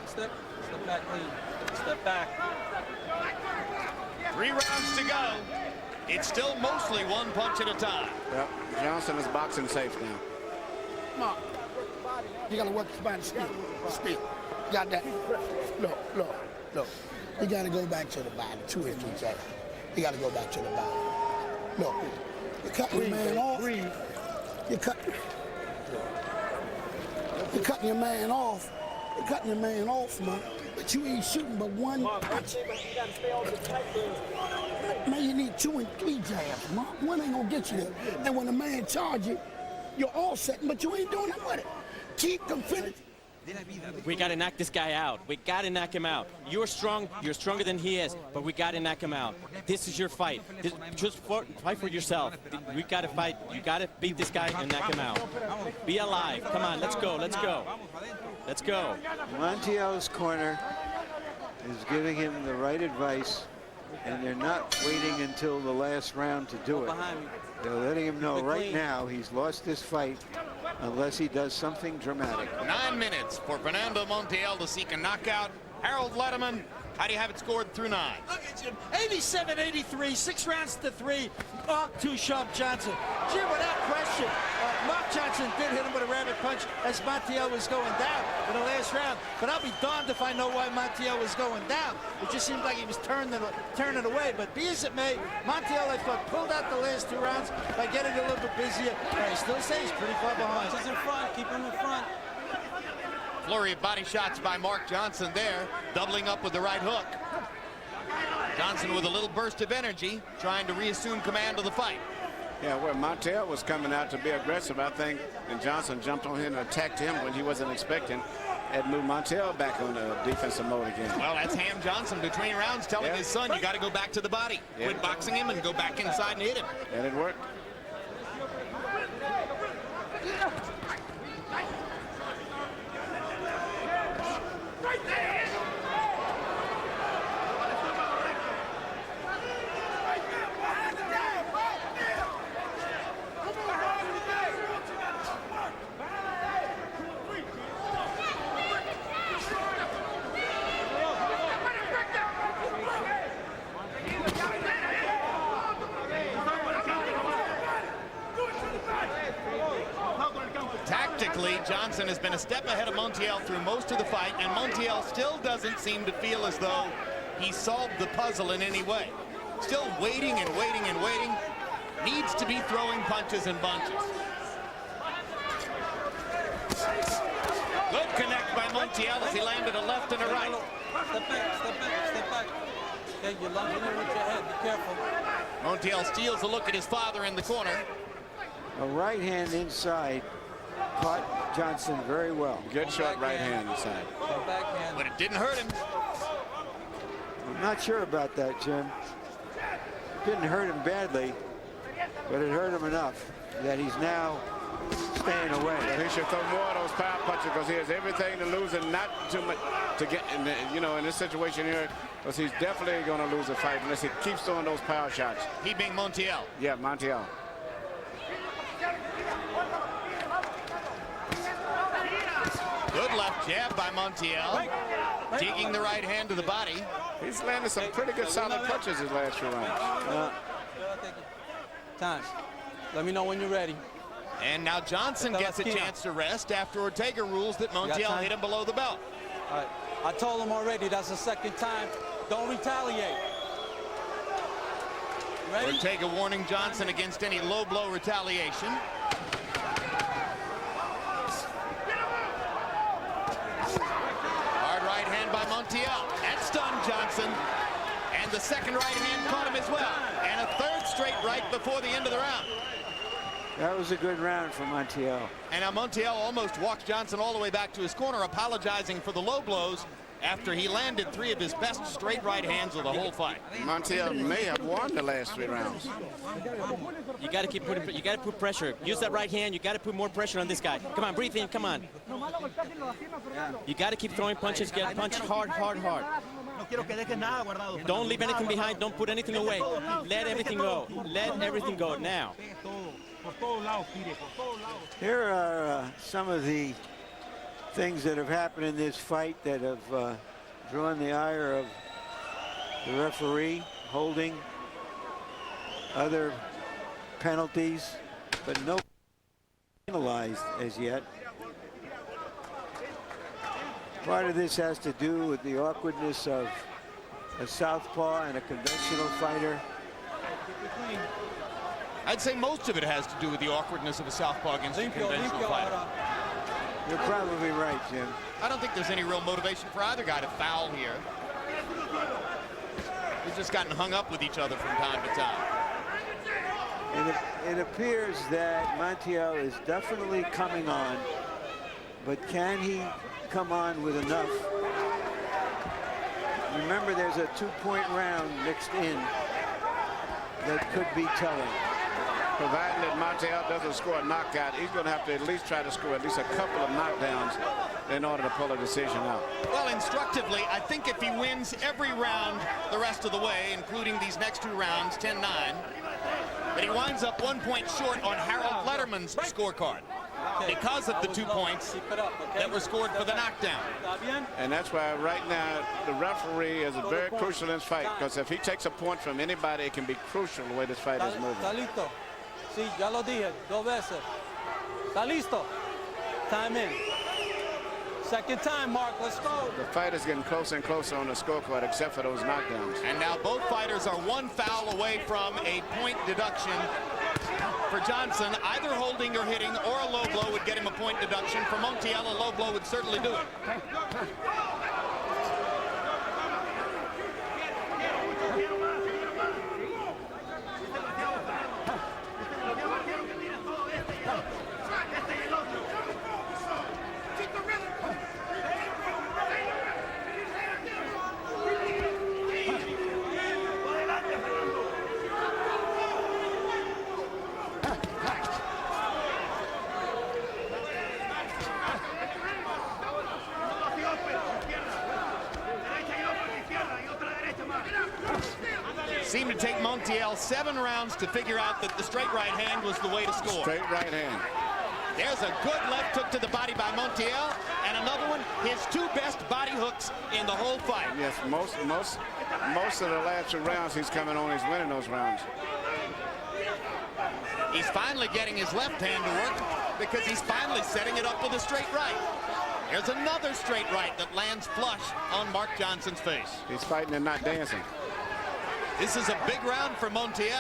Step back clean. Step back. 3 rounds to go. It's still mostly one punch at a time. Yep. Johnson is boxing safe now. Mark, you got to work the body speed. Got that? Look. You got to go back to the body. 2 or 3 seconds. You got to go back to the body. Look, you cut your man off. You're cutting your man off. You're cutting your man off, man. But you ain't shooting but one punch. Man, you need 2 and 3 jabs, man. One ain't gonna get you there. And when the man charge you, you're all set, but you ain't doing it with it. Keep them finished. We got to knock this guy out. We got to knock him out. You're strong. You're stronger than he is, but we got to knock him out. This is your fight. Fight for yourself. We got to fight. You got to beat this guy and knock him out. Be alive. Come on, let's go. Let's go. Let's go. Montiel's corner is giving him the right advice, and they're not waiting until the last round to do it. They're letting him know right now he's lost this fight unless he does something dramatic. 9 minutes for Fernando Montiel to seek a knockout. Harold Letterman, how do you have it scored through 9? Look at Jim, 87-83, 6 rounds to 3. Mark too sharp Johnson. Jim, without question, Mark Johnson did hit him with a rabbit punch as Montiel was going down in the last round. But I'll be darned if I know why Montiel was going down. It just seemed like he was turning away. But be as it may, Montiel, I thought, pulled out the last 2 rounds by getting a little bit busier. But I still say he's pretty far behind. He's in front. Keep him in front. Flurry of body shots by Mark Johnson there, doubling up with the right hook. Johnson with a little burst of energy, trying to reassume command of the fight. Yeah, where Montiel was coming out to be aggressive, I think, and Johnson jumped on him and attacked him when he wasn't expecting. Had moved Montiel back on the defensive mode again. Well, that's Ham Johnson between rounds telling his son, you got to go back to the body. Quit boxing him and go back inside and hit him. And it worked. Tactically, Johnson has been a step ahead of Montiel through most of the fight, and Montiel still doesn't seem to feel as though he solved the puzzle in any way. Still waiting and waiting and waiting. Needs to be throwing punches and bunches. Good connect by Montiel as he landed a left and a right. Step back, step back, step back. Okay, you're lunging in with your head. Be careful. Montiel steals a look at his father in the corner. A right hand inside caught Johnson very well. Good short right hand inside. Backhand. But it didn't hurt him. I'm not sure about that, Jim. Didn't hurt him badly, but it hurt him enough that he's now staying away. He should throw more of those power punches because he has everything to lose and not too much to get in the, you know, in this situation here, because he's definitely going to lose a fight unless he keeps throwing those power shots. He being Montiel. Yeah, Montiel. Good left jab by Montiel. Digging the right hand to the body. He's landed some pretty good solid punches his last few rounds. Time. Let me know when you're ready. And now Johnson gets a chance to rest after Ortega rules that Montiel hit him below the belt. All right. I told him already that's the second time. Don't retaliate. Ready? Ortega warning Johnson against any low blow retaliation. Hard right hand by Montiel. That stunned Johnson. And the second right hand caught him as well. And a third straight right before the end of the round. That was a good round for Montiel. And now Montiel almost walks Johnson all the way back to his corner, apologizing for the low blows after he landed 3 of his best straight right hands of the whole fight. Montiel may have won the last 3 rounds. You got to keep putting. You got to put pressure. Use that right hand. You got to put more pressure on this guy. Come on, breathe in. Come on. You got to keep throwing punches. Get punched hard, hard, hard. Don't leave anything behind. Don't put anything away. Let everything go. Let everything go now. Here are some of the things that have happened in this fight that have drawn the ire of the referee, holding, other penalties, but no penalized as yet. Part of this has to do with the awkwardness of a southpaw and a conventional fighter. I'd say most of it has to do with the awkwardness of a southpaw against a conventional fighter. You're probably right, Jim. I don't think there's any real motivation for either guy to foul here. They've just gotten hung up with each other from time to time. It appears that Montiel is definitely coming on, but can he come on with enough? Remember, there's a 2-point round mixed in that could be telling. Providing that Montiel doesn't score a knockout, he's going to have to at least try to score at least a couple of knockdowns in order to pull a decision out. Well, instructively, I think if he wins every round the rest of the way, including these next 2 rounds, 10-9, that he winds up 1 point short on Harold Letterman's scorecard because of the 2 points that were scored for the knockdown. And that's why right now the referee is very crucial in this fight, because if he takes a point from anybody, it can be crucial the way this fight is moving. Sí, ya lo dije 2 veces. ¿Está listo? Time in. Second time, Mark. Let's go. The fight is getting closer and closer on the scorecard, except for those knockdowns. And now both fighters are 1 foul away from a point deduction for Johnson. Either holding or hitting or a low blow would get him a point deduction. For Montiel, a low blow would certainly do it. seemed to take Montiel 7 rounds to figure out that the straight right hand was the way to score. Straight right hand. There's a good left hook to the body by Montiel, and another one, his 2 best body hooks in the whole fight. Yes, most of the last 2 rounds he's coming on, he's winning those rounds. He's finally getting his left hand to work because he's finally setting it up with a straight right. There's another straight right that lands flush on Mark Johnson's face. He's fighting and not dancing. This is a big round for Montiel.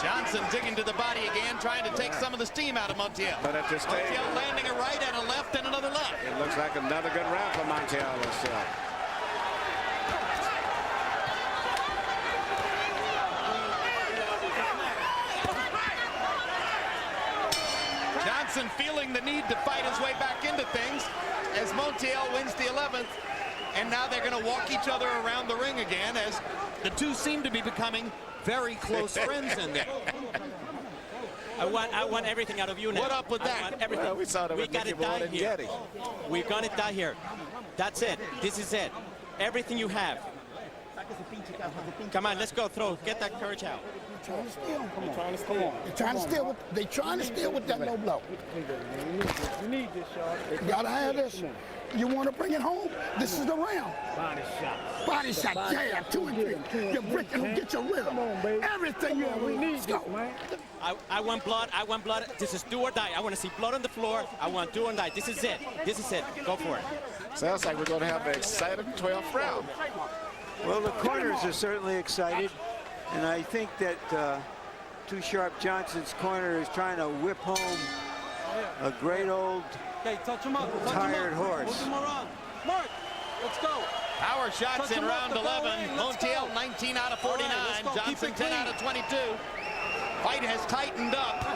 Johnson digging to the body again, trying to take some of the steam out of Montiel. But at this stage, Montiel landing a right and a left and another left. it looks like another good round for Montiel still. Johnson feeling the need to fight his way back into things as Montiel wins the 11th. And now they're going to walk each other around the ring again as the two seem to be becoming very close friends in there. I want everything out of you now. What up with that? I want everything. Well, we saw that with got Mickey it Ball die and here. Getty. We're gonna die here. That's it. This is it. Everything you have. Come on, let's go. Throw. Get that courage out. Trying to steal. Come on. They're trying to steal. They're trying to steal with that low blow. You need this, y'all. You gotta have this. You want to bring it home? This is the round. Body shot. Body shot, jab, 2 and 3. You're breaking them, get your rhythm. Come on, baby. Everything you We need. need Let's this, go. man. I want blood. I want blood. This is do or die. I want to see blood on the floor. I want do or die. This is it. This is it. Go for it. Sounds like we're going to have an exciting 12th round. Well, the corners are certainly excited, and I think that Too Sharp Johnson's corner is trying to whip home a great old Okay, touch him up. tired horse. Move him around. Mark, let's go. Power shots Touch in him up round the ball 11. in. Let's Montiel go. 19 out of All right, 49. let's go. Keep Johnson it 10 clean. out of 22. Fight has tightened up.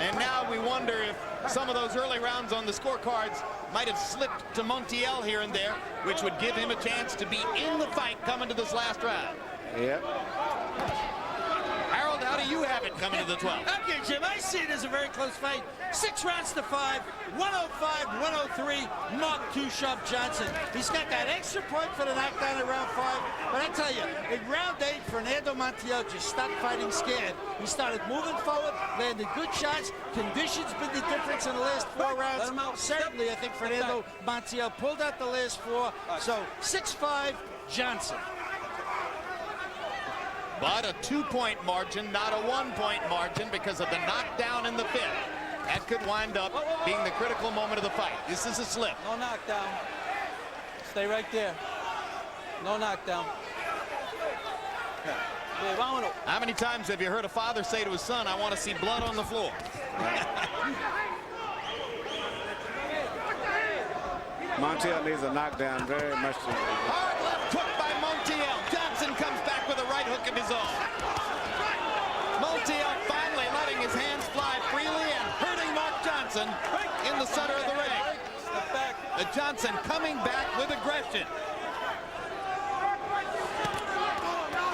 And now we wonder if some of those early rounds on the scorecards might have slipped to Montiel here and there, which would give him a chance to be in the fight coming to this last round. Yep. Harold, how do you have it coming to the 12th? Okay, Jim, I see it as a very close fight. 6 rounds to 5, 105-103, Mark Too Sharp Johnson. He's got that extra point for the knockdown in round 5. But I tell you, in round 8, Fernando Montiel just stopped fighting scared. He started moving forward, landed good shots. Conditions been the difference in the last 4 rounds. Let him out. Certainly, I think Fernando Montiel pulled out the last 4. So 6-5, Johnson. But a 2-point margin, not a 1-point margin because of the knockdown in the 5th. That could wind up being the critical moment of the fight. This is a slip. No knockdown. Stay right there. No knockdown. Yeah, vámonos. How many times have you heard a father say to his son, I want to see blood on the floor? Montiel needs a knockdown very much. Hard left hook by Montiel. Johnson comes back with a right hook of his own. Montiel finally letting his hands fly freely and hurting Mark Johnson in the center of the ring. Step back. Johnson coming back with aggression.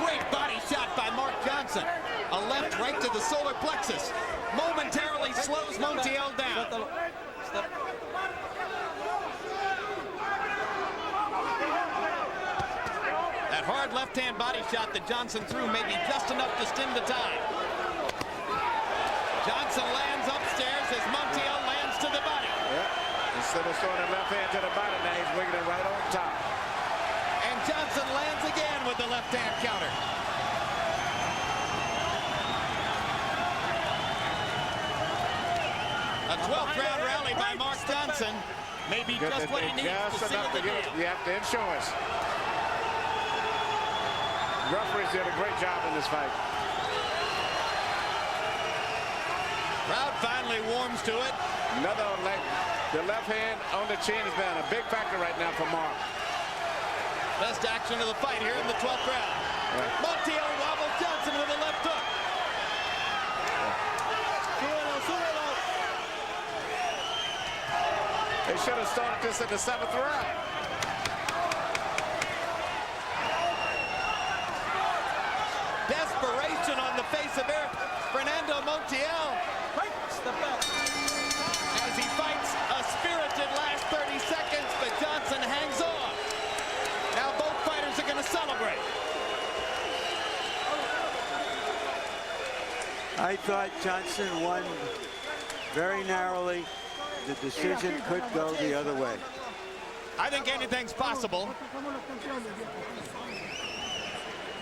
Great body shot by Mark Johnson. A left right to the solar plexus. Momentarily slows Montiel down. Step. That hard left-hand body shot that Johnson threw may be just enough to stem the tide. Johnson lands upstairs as Montiel lands to the body. Yep. Instead of throwing the left hand to the body, now he's wiggling right on top. And Johnson lands again with the left-hand counter. A 12th round rally by Mark Johnson may be just what he needs to seal the deal. You have the insurance. Referees did a great job in this fight. Crowd finally warms to it. Another leg. The left hand on the chin has been a big factor right now for Mark. Best action of the fight here in the 12th round. Yeah. Montiel wobbles Johnson with a left hook. They should have started this in the 7th round. I thought Johnson won very narrowly. The decision could go the other way. I think anything's possible.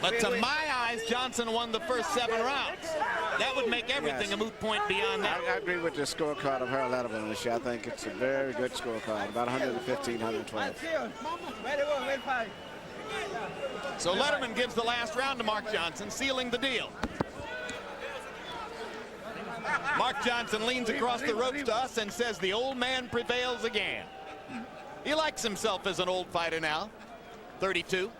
But to my eyes, Johnson won the first 7 rounds. That would make everything a moot point beyond that. I agree with the scorecard of Harold Letterman on this show. I think it's a very good scorecard, about 115, 112. So Letterman gives the last round to Mark Johnson, sealing the deal. Mark Johnson leans across the ropes to us and says the old man prevails again. He likes himself as an old fighter now, 32.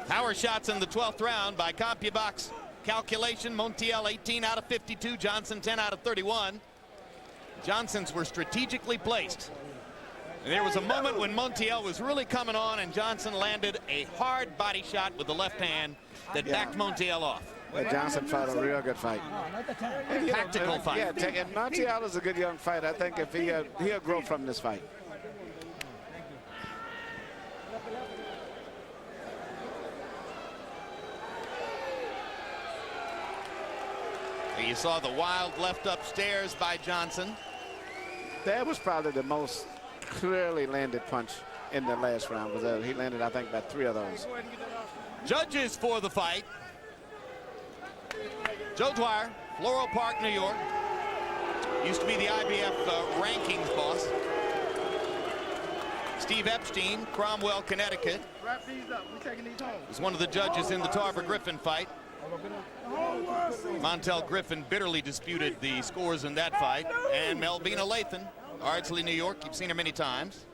Power shots in the 12th round by CompuBox calculation. Montiel 18 out of 52, Johnson 10 out of 31. Johnson's were strategically placed. And there was a moment when Montiel was really coming on and Johnson landed a hard body shot with the left hand that backed Montiel off. Johnson fought a real good fight. Tactical fight. Yeah, and Montiel is a good young fighter. I think if he'll grow from this fight. You saw the wild left upstairs by Johnson. That was probably the most clearly landed punch in the last round. He landed, I think, about 3 of those. Judges for the fight: Joe Dwyer, Floral Park, New York. Used to be the IBF rankings boss. Steve Epstein, Cromwell, Connecticut. He's one of the judges in the Tarver Griffin fight. Montel Griffin bitterly disputed the scores in that fight. And Melvina Lathan, Ardsley, New York. You've seen her many times.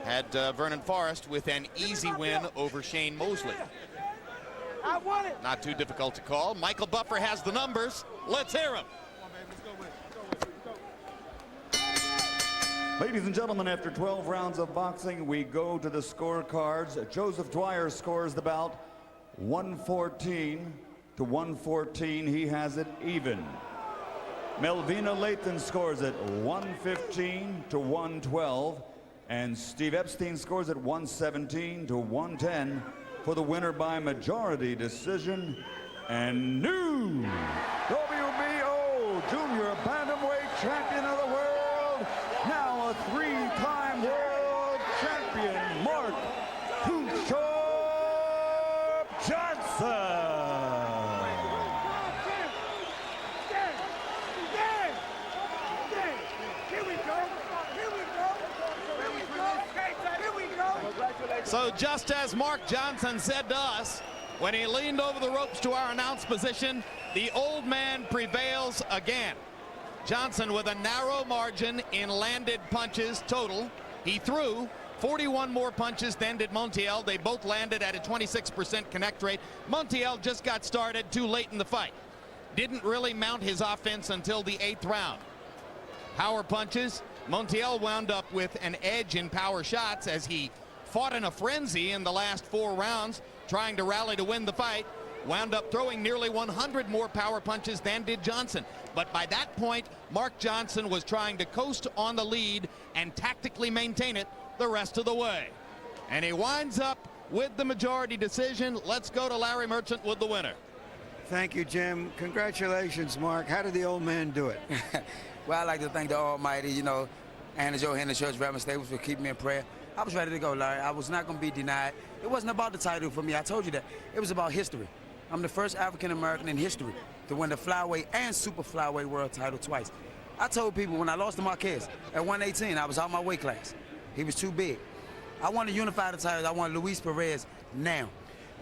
Had Vernon Forrest with an easy win over Shane Mosley. Not too difficult to call. Michael Buffer has the numbers. Let's hear him. Ladies and gentlemen, after 12 rounds of boxing, we go to the scorecards. Joseph Dwyer scores the bout 114 to 114. He has it even. Melvina Lathan scores it 115 to 112. And Steve Epstein scores it 117 to 110 for the winner by majority decision. And new WBO Junior Bantamweight Champion of the world, now a 3-time world champion, Mark Johnson. So just as Mark Johnson said to us when he leaned over the ropes to our announce position, the old man prevails again. Johnson with a narrow margin in landed punches total. He threw 41 more punches than did Montiel. They both landed at a 26% connect rate. Montiel just got started too late in the fight. Didn't really mount his offense until the 8th round. Power punches. Montiel wound up with an edge in power shots as he fought in a frenzy in the last 4 rounds, trying to rally to win the fight. Wound up throwing nearly 100 more power punches than did Johnson. But by that point, Mark Johnson was trying to coast on the lead and tactically maintain it the rest of the way. And he winds up with the majority decision. Let's go to Larry Merchant with the winner. Thank you, Jim. Congratulations, Mark. How did the old man do it? Well, I'd like to thank the Almighty, you know, Anna Joe Henry Church, Reverend Staples for keeping me in prayer. I was ready to go, Larry. I was not going to be denied. It wasn't about the title for me. I told you that. It was about history. I'm the first African-American in history to win the flyweight and super flyweight world title twice. I told people when I lost to Marquez at 118, I was out my weight class. He was too big. I want to unify the titles. I want Luis Perez now.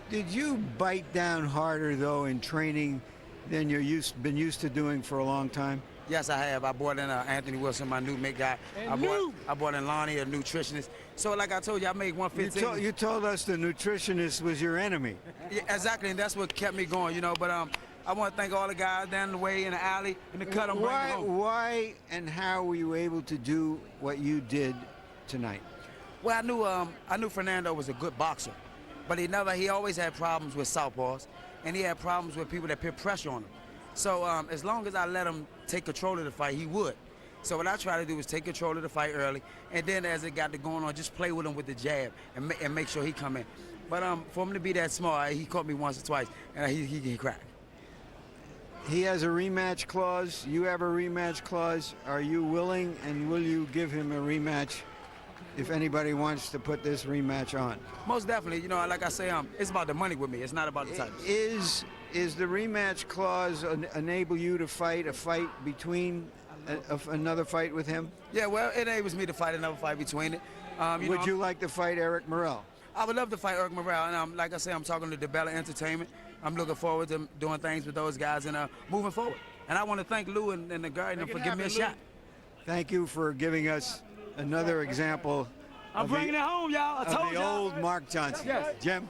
Did you bite down harder, though, in training than you've been used to doing for a long time? Yes, I have. I brought in Anthony Wilson, my new mid guy. I brought in Lonnie, a nutritionist. So like I told you, I made 115. You told us the nutritionist was your enemy. Yeah, exactly, and that's what kept me going, you know. But I want to thank all the guys down the way in the alley in the cut. Why and how were you able to do what you did tonight? Well, I knew Fernando was a good boxer, but he always had problems with southpaws, and he had problems with people that put pressure on him. So as long as I let him take control of the fight, he would. So what I try to do is take control of the fight early, and then as it got to going on, just play with him with the jab and make sure he come in. But for him to be that smart, he caught me once or twice, and he cracked. He has a rematch clause. You have a rematch clause. Are you willing, and will you give him a rematch if anybody wants to put this rematch on? Most definitely. You know, like I say, it's about the money with me. It's not about the titles. Is the rematch clause enable you to fight a fight between another fight with him? Yeah, well, it enables me to fight another fight between it. Would you like to fight Eric Morrell? I would love to fight Eric Morrell, and like I say, I'm talking to DeBella Entertainment. I'm looking forward to doing things with those guys and moving forward. And I want to thank Lou and the guy for giving me a shot. Thank you for giving us another example. I'm bringing it home, y'all. I told y'all. The old Mark Johnson. Yes. Jim?